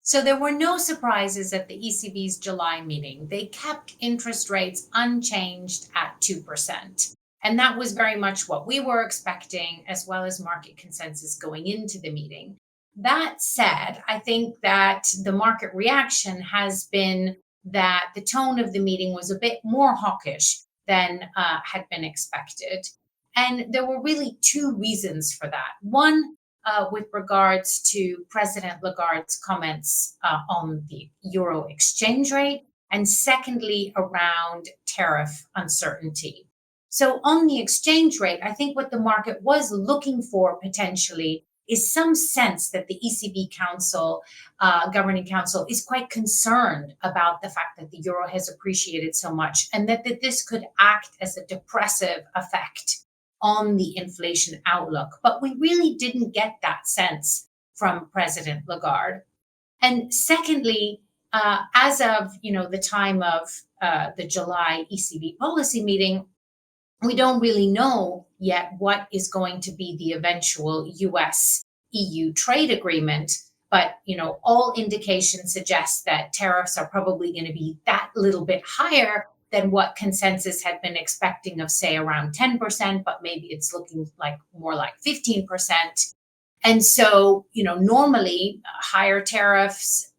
So there were no surprises at the ECB's July meeting. They kept interest rates unchanged at 2%. And that was very much what we were expecting, as well as market consensus going into the meeting. That said, I think that the market reaction has been that the tone of the meeting was a bit more hawkish than had been expected. And there were really two reasons for that. One, with regards to President Lagarde's comments on the euro exchange rate, and secondly, around tariff uncertainty. So, on the exchange rate, I think what the market was looking for potentially is some sense that the ECB Council, Governing Council, is quite concerned about the fact that the euro has appreciated so much and that this could act as a depressive effect on the inflation outlook. But we really didn't get that sense from President Lagarde. And secondly, as of the time of the July ECB policy meeting, we don't really know yet what is going to be the eventual US EU trade agreement. But all indications suggest that tariffs are probably going to be that little bit higher than what consensus had been expecting of, say, around 10%, but maybe it's looking like more like 15%. And so, normally higher tariffs,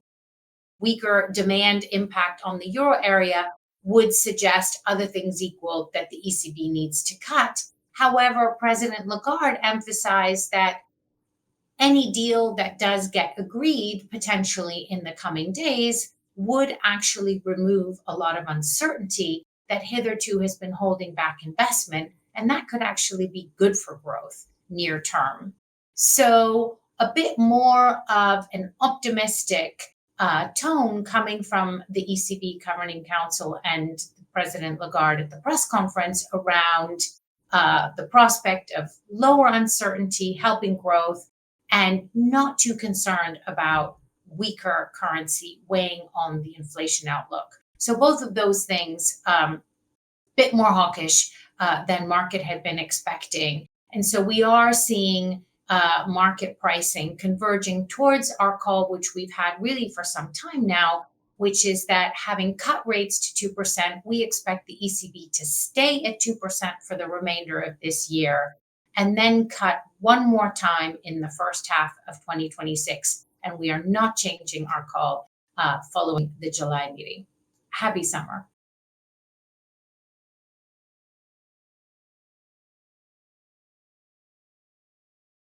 weaker demand impact on the euro area would suggest, other things equal, that the ECB needs to cut. However, President Lagarde emphasized that any deal that does get agreed potentially in the coming days would actually remove a lot of uncertainty that hitherto has been holding back investment, and that could actually be good for growth near term. So a bit more of an optimistic tone coming from the ECB Governing Council and President Lagarde at the press conference around the prospect of lower uncertainty, helping growth, and not too concerned about weaker currency weighing on the inflation outlook. So both of those things, bit more hawkish than market had been expecting. And so we are seeing market pricing converging towards our call, which we've had really for some time now, which is that having cut rates to 2%, we expect the ECB to stay at 2% for the remainder of this year, and then cut one more time in the first half of 2026. And we are not changing our call following the July meeting. Happy summer.